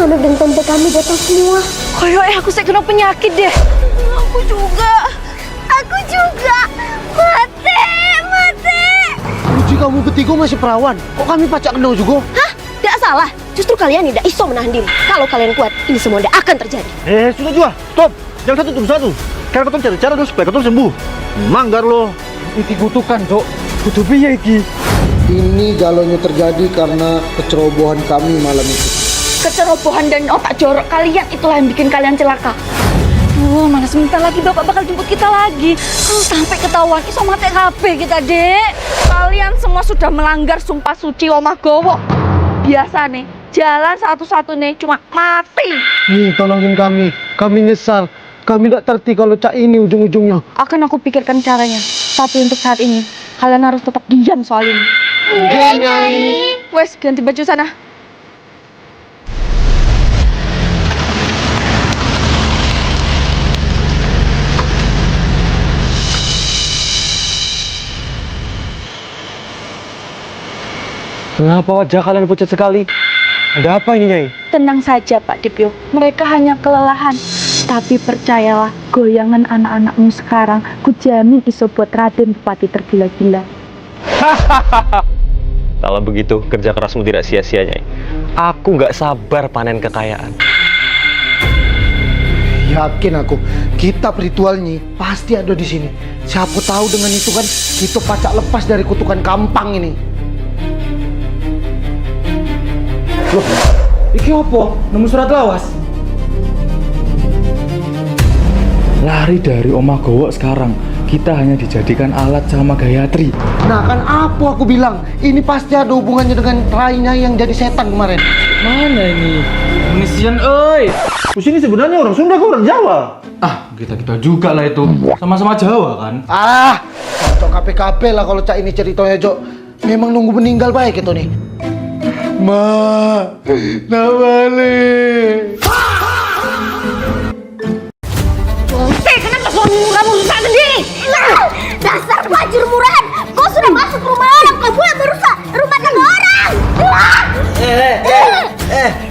Manuk dan tempe kami jatuh semua. Koyok aku saya kena penyakit deh. Aku juga. Mati. Uji kamu bertiga masih perawan. Kok kami pacak kenal juga? Hah? Tidak salah. Justru kalian tidak iso menahan diri. Kalau kalian kuat, ini semua tidak akan terjadi. Sudah Jua, stop. Yang satu tunggu satu. Karena kau cari cara dulu supaya kau sembuh. Manggar lo. Iki kutukan, Cok. Kudu piye iki? Ini galaunya terjadi karena kecerobohan kami malam itu. Kecerobohan dan otak jorok kalian itulah yang bikin kalian celaka. Mana sebentar lagi bapak bakal jemput kita lagi. Kalau sampai ketahuan iso mati kabeh kita, Dek. Kalian semua sudah melanggar sumpah suci Omah Gowo. Biasa nih, jalan satu-satunya cuma mati. Nih, tolongin kami. Kami nyesal. Kami tidak terti kalau cak ini ujung-ujungnya. Akan aku pikirkan caranya. Tapi untuk saat ini, kalian harus tetap diam soal ini. Nyai. Wes, ganti baju sana. Kenapa wajah kalian pucat sekali? Ada apa ini, Nyai? Tenang saja Pak Dipyo, mereka hanya kelelahan. Tapi percayalah, goyangan anak-anakmu sekarang kujamin iso buat Raden Bupati tergila-gila. Kalau begitu, kerja kerasmu tidak sia-sia, Nyai. Aku nggak sabar panen kekayaan. Yakin aku, kitab ritualnya pasti ada di sini. Siapa tahu dengan itu kan kita pacak lepas dari kutukan Kampang ini. Loh, iki opo? Nemu surat lawas? Lari dari Omah Gowo sekarang. Kita hanya dijadikan alat sama Gayatri. Nah kan apa aku bilang, ini pasti ada hubungannya dengan rainya yang jadi setan kemarin. Mana ini? Munisian, oi! Ini sebenarnya orang Sunda ke orang Jawa. Ah, kita juga lah itu. Sama-sama Jawa kan? Cok KPKP lah kalau cak ini ceritanya, Cok. Memang nunggu meninggal baik itu nih. Ma, nak balik. Kenapa kamu susah sendiri? Dasar bajur murahan. Kau sudah masuk rumah orang. Kau boleh merusak rumah tangga orang.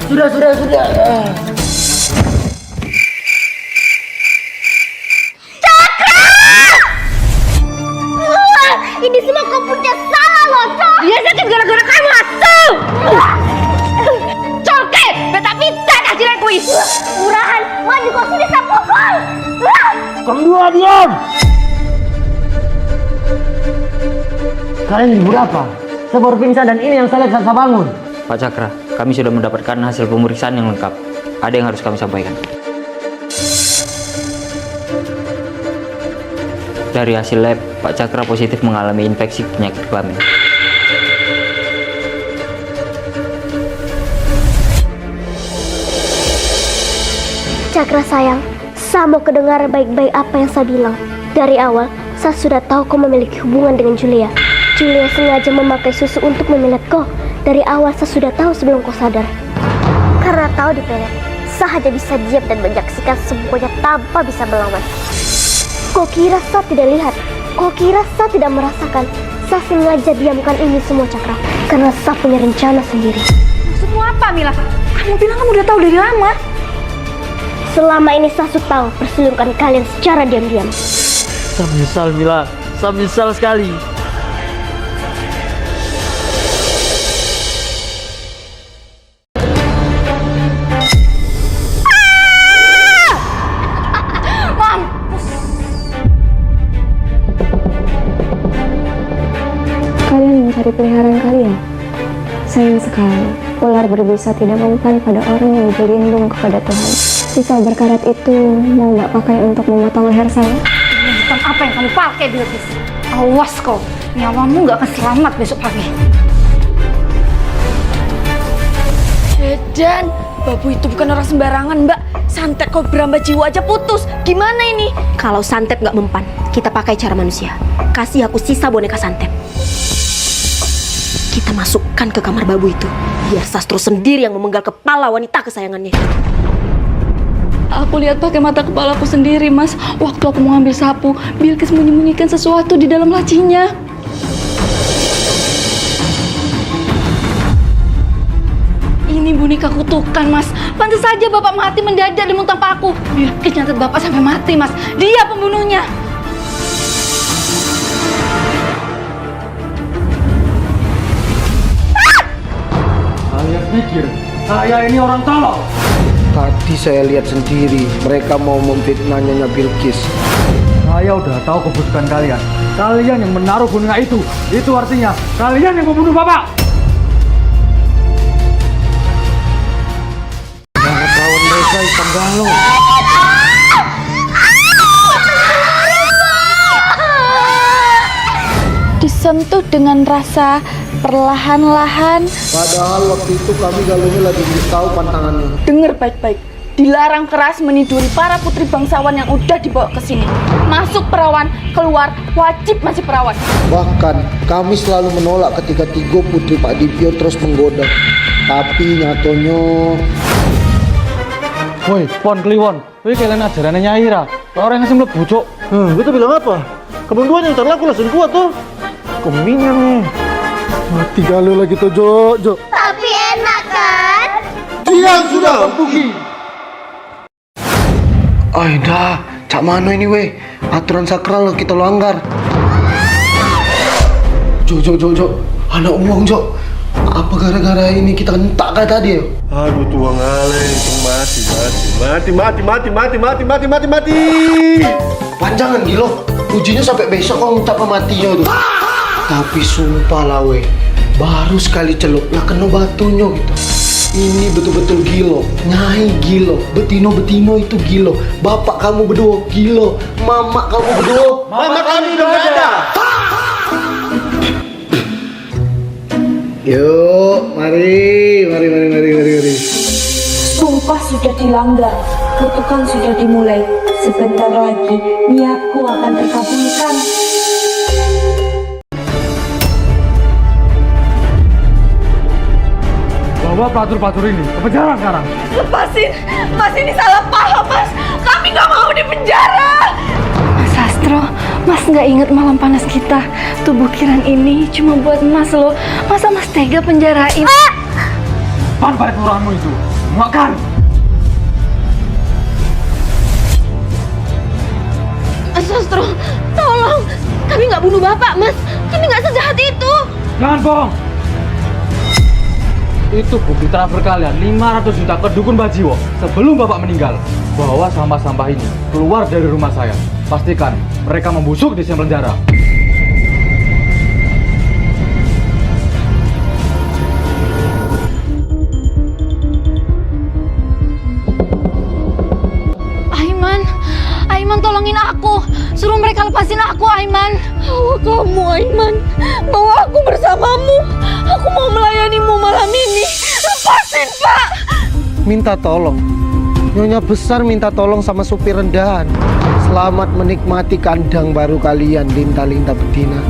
Sudah. Ini semua kau punya salah loh, Cok. Dia sakit gara-gara kamu atuh. Colke, beta pita kasih kuis. Murahan, maju kau sini saya pukul. Kedua diam. Kalian libur apa? Saya baru pingsan dan ini yang saya lihat saat saya bangun. Pak Cakra, kami sudah mendapatkan hasil pemeriksaan yang lengkap. Ada yang harus kami sampaikan. Dari hasil lab, Pak Cakra positif mengalami infeksi penyakit kelamin. Cakra sayang, saya mau kedengar baik-baik apa yang saya bilang. Dari awal, saya sudah tahu kau memiliki hubungan dengan Julia. Julia sengaja memakai susu untuk memilet kau. Dari awal saya sudah tahu sebelum kau sadar. Karena tahu di pelet, saya hanya bisa diam dan menyaksikan semuanya tanpa bisa melawan. Kau kira saya tidak lihat? Kau kira saya tidak merasakan? Saya sengaja diamkan ini semua, Cakra. Karena saya punya rencana sendiri. Maksudmu apa, Mila? Kamu bilang kamu udah tahu dari lama. Selama ini saya sudah tahu perselingkuhan kalian secara diam-diam. Saya menyesal, Mila. Saya menyesal sekali. Kalian mencari peliharaan kalian. Sayang sekali, ular berbisa tidak mempan pada orang yang berlindung kepada Tuhan. Pisau berkarat itu mau mbak pakai untuk memotong leher saya? Tentang apa yang kamu pakai, Bilqis? Awas kau, nyawamu nggak akan selamat besok pagi. Dan babu itu bukan orang sembarangan, Mbak. Santet kau berambah jiwa aja putus. Gimana ini? Kalau santet nggak mempan, kita pakai cara manusia. Kasih aku sisa boneka santet. Kita masukkan ke kamar babu itu. Biar Sastro sendiri yang memenggal kepala wanita kesayangannya. Aku lihat pakai mata kepalaku sendiri, Mas. Waktu aku mau ambil sapu, Bilqis menyembunyikan sesuatu di dalam lacinya. Ini ini boneka kutukan, Mas. Pantas saja Bapak mati mendadak di muntah aku. Biar kenyataan Bapak sampai mati, Mas. Dia pembunuhnya. Kalian pikir saya ini orang tolol? Tadi saya lihat sendiri, mereka mau memfitnah Nyonya Bilqis. Saya udah tahu kebusukan kalian. Kalian yang menaruh boneka itu. Itu artinya kalian yang membunuh Bapak. Jangan lawan mereka, Hitam Galung. Disentuh dengan rasa perlahan-lahan. Padahal waktu itu kami Galungnya lagi tahu pantangannya. Dengar baik-baik. Dilarang keras meniduri para putri bangsawan yang udah dibawa ke sini. Masuk perawan, keluar wajib masih perawan. Bahkan kami selalu menolak ketika Tigo putri Pak Dipyo terus menggoda. Tapi nyatonya Woi, Pon Kliwon. Woi, kalian ajarannya Nyai Ra. Orang yang ngasih mlebu, Cuk. Gue tuh bilang apa? Kamu dua yang terlaku langsung kuat tuh. Keminyan nih. Mati galau lagi tuh, Jo. Tapi enak kan? diam sudah, Pugi. Dah, cak mano ini weh. Aturan sakral kita langgar. Jo. Anak uang, Jo. Apa gara-gara ini kita entak kayak tadi ya? Aduh tuang ale, mati. Panjangan gila. Ujinya sampai besok kau minta pematinya tuh. Tapi sumpah lah weh, baru sekali celup lah kena batunya gitu. Ini betul-betul gilo, Nyai gilo, Betino itu gilo, bapak kamu berdua gilo, mama kamu berdua, Mama kami udah ada. Yuk, mari. Sumpah sudah dilanggar, kutukan sudah dimulai. Sebentar lagi niatku akan terkabulkan. Bawa pelatur-pelatur ini ke penjara sekarang. Lepasin, Mas ini salah paham, Mas. Kami nggak mau di penjara. Mas Sastro, Mas nggak inget malam panas kita. Tubuh Kiran ini cuma buat Mas loh. Masa Mas tega penjarain? Pan balik kelurahanmu itu. Makan. Mas Sastro, tolong. Kami nggak bunuh Bapak, Mas. Kami nggak sejahat itu. Jangan bohong. Itu bukti transfer kalian 500 juta ke dukun Bajiwo sebelum Bapak meninggal. Bawa sampah-sampah ini keluar dari rumah saya. Pastikan mereka membusuk di sel penjara. Aiman tolongin aku. Suruh mereka lepasin aku, Aiman. Bawa kamu, Aiman. Bawa aku bersamamu. Aku mau melayanimu malam ini. Lepasin, Pak. Minta tolong. Nyonya besar minta tolong sama supir rendahan. Selamat menikmati kandang baru kalian, Linta betina.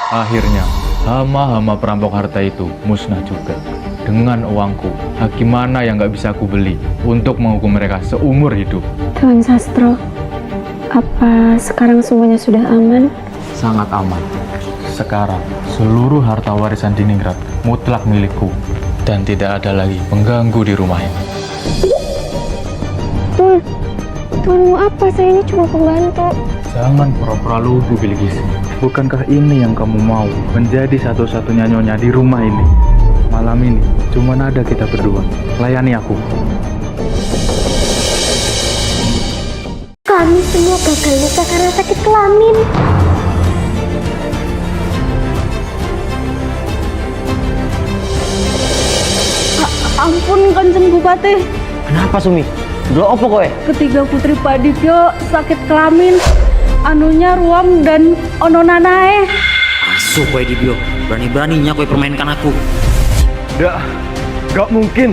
Akhirnya, hama-hama perampok harta itu musnah juga. Dengan uangku, hakim mana yang gak bisa aku beli untuk menghukum mereka seumur hidup? Tuan Sastro, apa sekarang semuanya sudah aman? Sangat aman. Sekarang, seluruh harta warisan Diningrat mutlak milikku. Dan tidak ada lagi pengganggu di rumah ini. Tuan mau apa? Saya ini cuma pembantu. Jangan pura-pura lugu, Bilqis. Bukankah ini yang kamu mau menjadi satu-satunya nyonya di rumah ini? Malam ini cuma ada kita berdua. Layani aku. Kami semua gagal nikah karena sakit kelamin. Ampun, Kanjeng Bupati. Kenapa Sumi? Dua opo kowe? Ketiga putri Pak Dipyo sakit kelamin. Anunya ruam dan ono nanae. Asu kowe Dipyo, berani-beraninya kowe permainkan aku. Gak mungkin.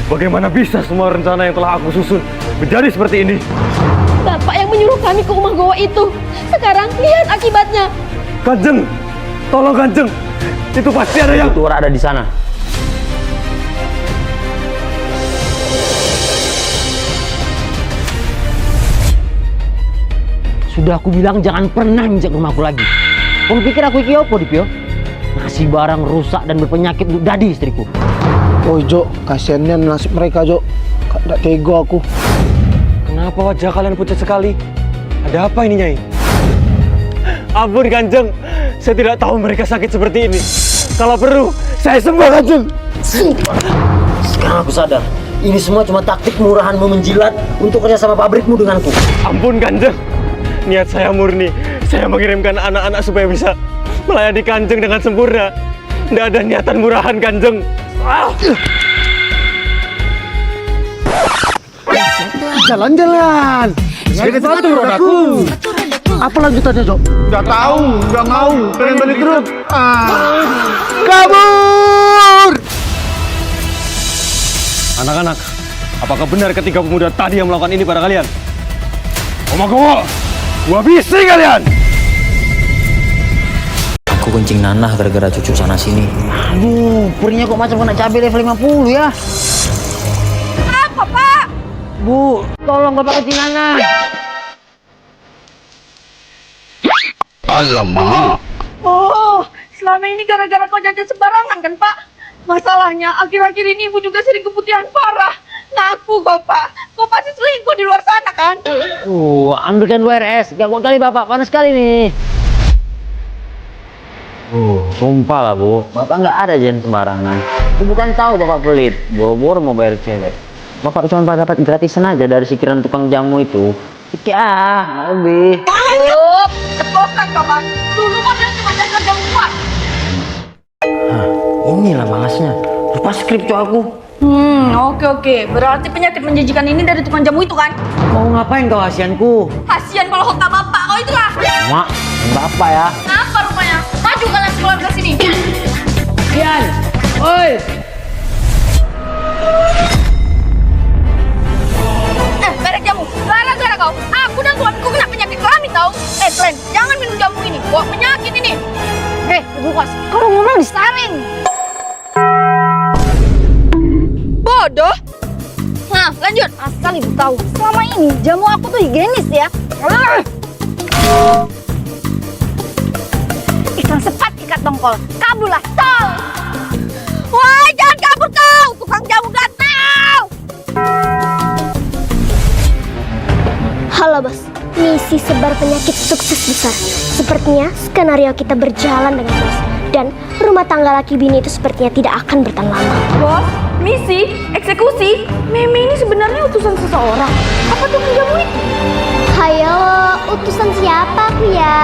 Bagaimana bisa semua rencana yang telah aku susun menjadi seperti ini? Bapak yang menyuruh kami ke rumah goa itu. Sekarang lihat akibatnya. Kanjeng, tolong Kanjeng. Itu pasti ada yang... Tuara ada di sana. Sudah aku bilang jangan pernah injak rumahku lagi. Kau pikir aku iki opo di Pio? Ngasih barang rusak dan berpenyakit untuk dadi istriku. Oh Jo, kasihannya nasib mereka Jo. Tidak tega aku. Kenapa wajah kalian pucat sekali? Ada apa ini, Nyai? Ampun, Kanjeng. Saya tidak tahu mereka sakit seperti ini. Kalau perlu, saya sembuh, Kanjeng. Sekarang aku sadar, ini semua cuma taktik murahanmu menjilat untuk kerjasama pabrikmu denganku. Ampun, Kanjeng. Niat saya murni. Saya mengirimkan anak-anak supaya bisa melayani Kanjeng dengan sempurna. Tidak ada niatan murahan, Kanjeng. Jalan-jalan. Sepatu rodaku. Apa lanjutannya Jo? Nggak tahu, nggak mau. Pengen balik terus. Kabur! Anak-anak, apakah benar ketiga pemuda tadi yang melakukan ini pada kalian? Gowo, gua bisi kalian! Aku kencing nanah gara-gara cucu sana sini. Aduh, purinya kok macam kena cabai level 50 ya? Apa, Pak? Bu, tolong Bapak kencing nanah. Oh, selama ini gara-gara kau jajan sembarangan kan, Pak? Masalahnya, akhir-akhir ini ibu juga sering keputihan parah. Ngaku kau, Pak. Kau pasti selingkuh di luar sana, kan? Ambilkan WRS. Gak kuat kali Bapak, panas sekali nih. Sumpah lah Bu, Bapak nggak ada jajan sembarangan. Aku bukan tahu Bapak pelit, boro-boro mau bayar cewek. Bapak cuma dapat gratisan aja dari sikiran tukang jamu itu. Iki nggak lebih. Ayo, ceplosan kau, Pak. Dulu model cuma jajan jamu, Pak. Inilah balasnya. Lupa skrip cowok aku. Oke. Berarti penyakit menjijikan ini dari tukang jamu itu, kan? Mau ngapain kau hasianku? Kasian kalau hotak bapak kau itulah. Mak, Bapak ya. Apa rupanya? Maju kalian keluar ke sini. Kian, oi. Merek jamu. Gara-gara kau, aku dan suamiku kena penyakit kelamin tahu. Glenn, jangan minum jamu ini. Bawa penyakit ini. Ibu Kos, kau ngomong disaring. Bodoh. Nah, lanjut. Asal ibu tahu, selama ini jamu aku tuh higienis ya. Ikan sepat ikat dongkol, kabullah tol. Wah, jangan kabur kau, tukang jamu gatal. Halo bos, misi sebar penyakit sukses besar. Sepertinya skenario kita berjalan dengan baik. Dan rumah tangga laki bini itu sepertinya tidak akan bertahan lama. Bos, misi, eksekusi. Meme ini sebenarnya utusan seseorang. Apa tukang jamu itu? Hayo, utusan siapa aku ya?